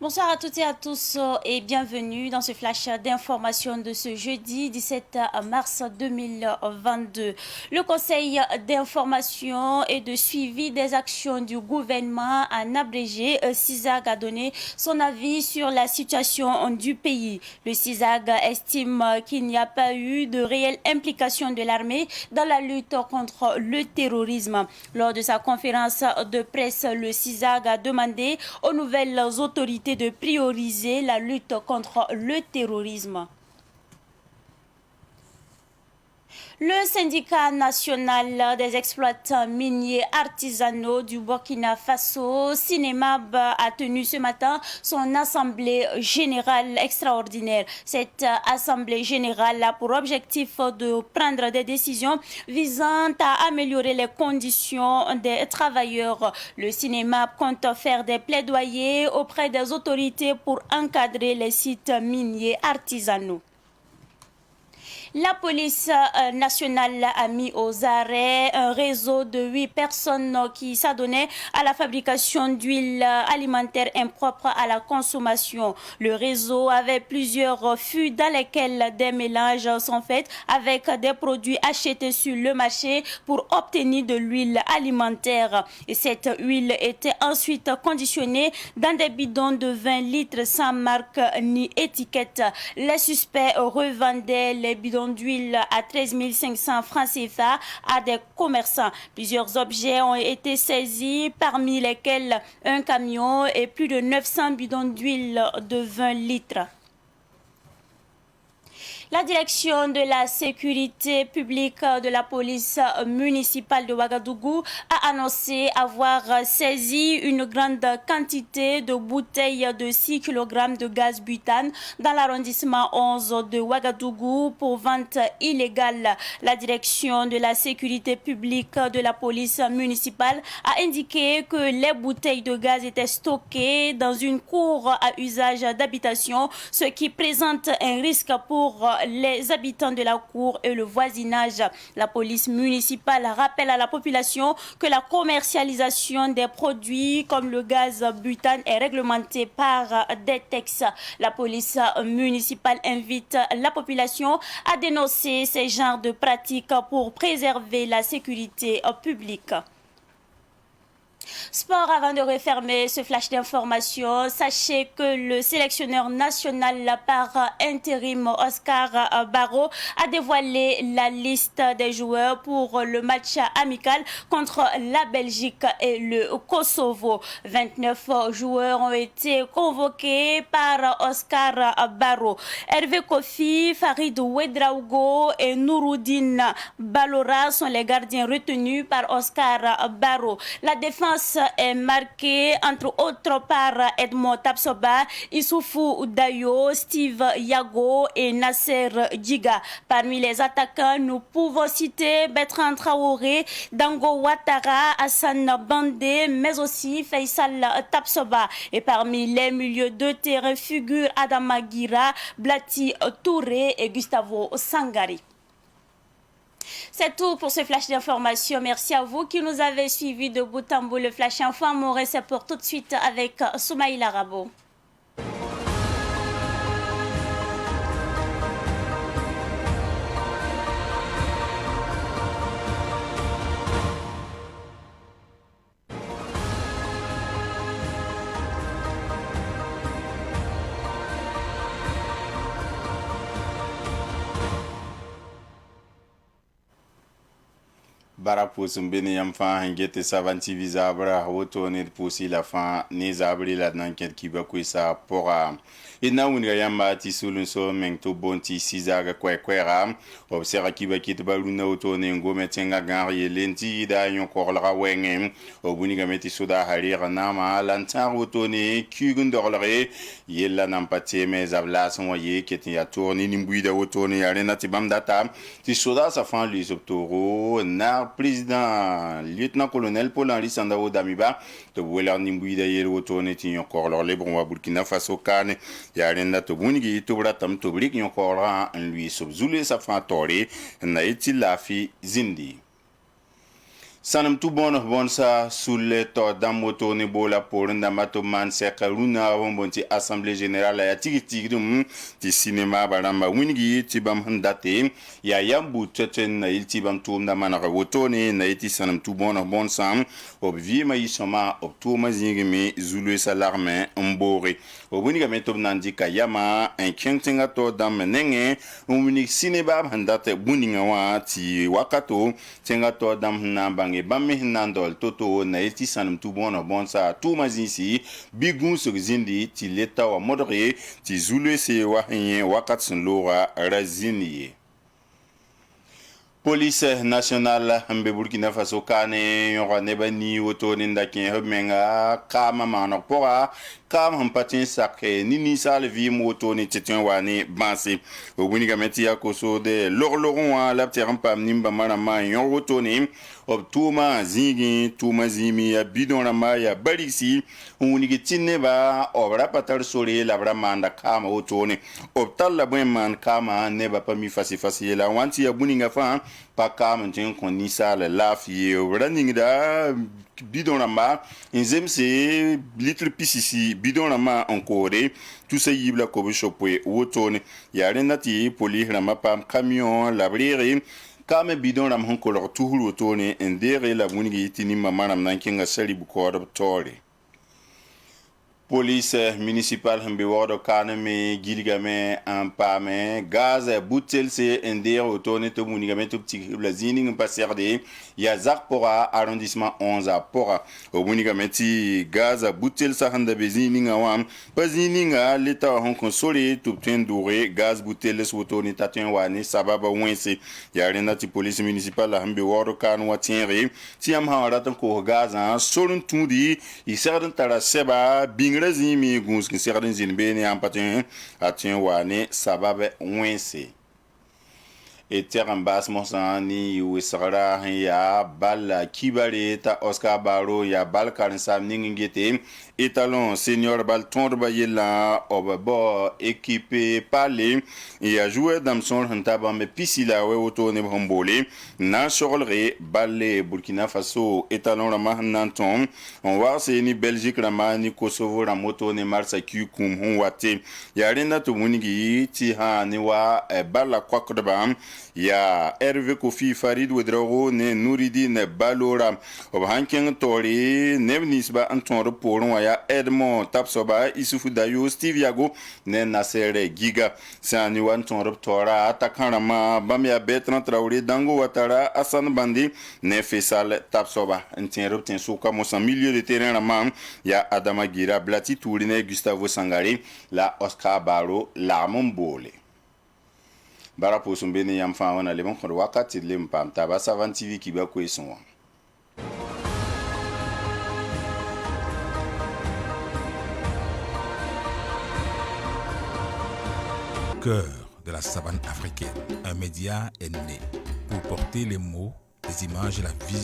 Bonsoir à toutes et à tous et bienvenue dans ce flash d'information de ce jeudi 17 mars 2022. Le Conseil d'information et de suivi des actions du gouvernement en abrégé, CISAG a donné son avis sur la situation du pays. Le CISAG estime qu'il n'y a pas eu de réelle implication de l'armée dans la lutte contre le terrorisme. Lors de sa conférence de presse, le CISAG a demandé aux nouvelles autorités de prioriser la lutte contre le terrorisme. Le syndicat national des exploitants miniers artisanaux du Burkina Faso, Sinemab, a tenu ce matin son assemblée générale extraordinaire. Cette assemblée générale a pour objectif de prendre des décisions visant à améliorer les conditions des travailleurs. Le Sinemab compte faire des plaidoyers auprès des autorités pour encadrer les sites miniers artisanaux. La police nationale a mis aux arrêts un réseau de 8 personnes qui s'adonnaient à la fabrication d'huile alimentaire impropre à la consommation. Le réseau avait plusieurs fûts dans lesquels des mélanges sont faits avec des produits achetés sur le marché pour obtenir de l'huile alimentaire. Et cette huile était ensuite conditionnée dans des bidons de 20 litres sans marque ni étiquette. Les suspects revendaient les bidons d'huile à 13 500 francs CFA à des commerçants. Plusieurs objets ont été saisis, parmi lesquels un camion et plus de 900 bidons d'huile de 20 litres. La direction de la sécurité publique de la police municipale de Ouagadougou a annoncé avoir saisi une grande quantité de bouteilles de 6 kg de gaz butane dans l'arrondissement 11 de Ouagadougou pour vente illégale. La direction de la sécurité publique de la police municipale a indiqué que les bouteilles de gaz étaient stockées dans une cour à usage d'habitation, ce qui présente un risque pour les habitants de la cour et le voisinage. La police municipale rappelle à la population que la commercialisation des produits comme le gaz butane est réglementée par des textes. La police municipale invite la population à dénoncer ces genres de pratiques pour préserver la sécurité publique. Sport, avant de refermer ce flash d'information, sachez que le sélectionneur national par intérim Oscar Barreau a dévoilé la liste des joueurs pour le match amical contre la Belgique et le Kosovo. 29 joueurs ont été convoqués par Oscar Barreau. Hervé Kofi, Farid Ouedraogo et Nouroudine Balora sont les gardiens retenus par Oscar Barreau. La défense est marquée entre autres par Edmond Tapsoba, Issoufou Dayo, Steve Yago et Nasser Djiga. Parmi les attaquants, nous pouvons citer Bertrand Traoré, Dango Ouattara, Hassan Bandé, mais aussi Faisal Tapsoba. Et parmi les milieux de terrain figurent Adama Gira, Blati Touré et Gustavo Sangari. C'est tout pour ce flash d'information. Merci à vous qui nous avez suivis de bout en bout. Le flash info, mon c'est pour tout de suite avec Soumaïla Rabo. Bara pusin bini yam fa hangete savanti visabra woto ne pusi la fa ne zabri la nan ket kiba kuisa pora ina wunga yamba ti sulun so mengto bonti sizaga kwera obsera kiba kit baluna woto ne ngome tenga gar yelenti da yon korla wenge obuni gameti suda harira na ma lantar woto ne kugun dorlare yella nan patie me zabla son ye keti ya tourni nimbuida woto ne arena tibam data ti suda sa fa li subtoro na président lieutenant-colonel Paul-Henri Sandao Damiba to wela nimbuida yel wotone ti encore le bon wa Burkina Faso kan ya renda to bunigi to bratam to brik yon korra en lui subzule sa fa tore na iti lafi zindi. sanam tu bon sa sulle to dam woto ne bola porinda mato man seka runa bonti assemblée générale ya tigi dum ti cinéma baramba wingi ti bam handate ya yambu teten na ilti bam tum da mana woto ne na iti sanam tu bon sam ob vi ma yisoma ob tu ma zingi mi zulu sa l'arme mbore obuniga meto nandi kayama en kentinga to dam nenge wingi cinéma handate buninga wa ti wakato tenga to dam na bange bamme nandol toto na iti sanam tu bon sa tu mazinsi bigun sur zindi ti leta wa modre ti zulu se wa hen wakat sun lora razini. Police nationale mbe Burkina Faso kane yoro neba ni woto ninda ken hmenga kama manok pora kam hampatin sakhe nini sal vi moto ni teten wani bansi obuni gameti ya koso de lorloron wa lapte rampam nimba mana ma yon woto ni ob tuma zingi tuma zimi ya bidon rama ya bariksi uni gitinne ba obra patar sore labra manda kama woto ni ob talla bwen man kama neba pa mi fasi la wanti ya buninga fa pa kama tin kon ni sal lafi running da bidon rama inzem se litre pisisi bidon rama encore tout ça yibla ko be shopwe wotone yare nati poli rama pam camion labrere kame bidon ram hon ko tuhul wotone endere la munigi tini mama nam nan kinga sali bu ko tore. Police municipale hambe wodo kaname giligame ampame gaz butel se ender otone to munigame to petit blazini paserde ya zak pora arrondissement 11 a pora o munigame ti gaz butel sa handa bezini ngawam bazini nga leta hon konsole to tendure gaz butel se otone taten wani sababa wense ya rena ti police municipale hambe wodo kan watinre ti am ha ratan ko gaz an solun tundi isardan tara seba bing razimi gunski serdin zinbeni ampatin atien wane sababe wense eterambas mosani wisara ya bal kibare ta Oscar Baro ya bal karsam ningete etalon senior bal tondba yela obabo équipé parler et a joué dans son rentaba me pisila we auto ne bombole na sorolre balle Burkina Faso etalon rama nanton on va c'est ni Belgique rama ni Kosovo la moto ne marsa ki kum on wate ya renda to munigi ti ha ni wa balla kwakdba ya Hervé Kofi Farid Wedrogo ne Nouridine Balora ob hanken tori nevnisba anton reporon ya Edmond Tapsoba Isufu Dayo Steve Yago ne Nasere Giga sani wanton reptora atakanama bamya Bertrand Traoré Dango Watara Hassan Bandi ne Faisal Tapsoba interrupten suka mosa milieu de terrain rama ya Adama Gira Blati Tourine Gustavo Sangare la Oscar Baro la Mombole bara posum bene yam fa wana le bon ko wakati le mpam taba Savane TV ki ba ko eson. Cœur de la savane africaine, un média est né pour porter les mots, les images et la vision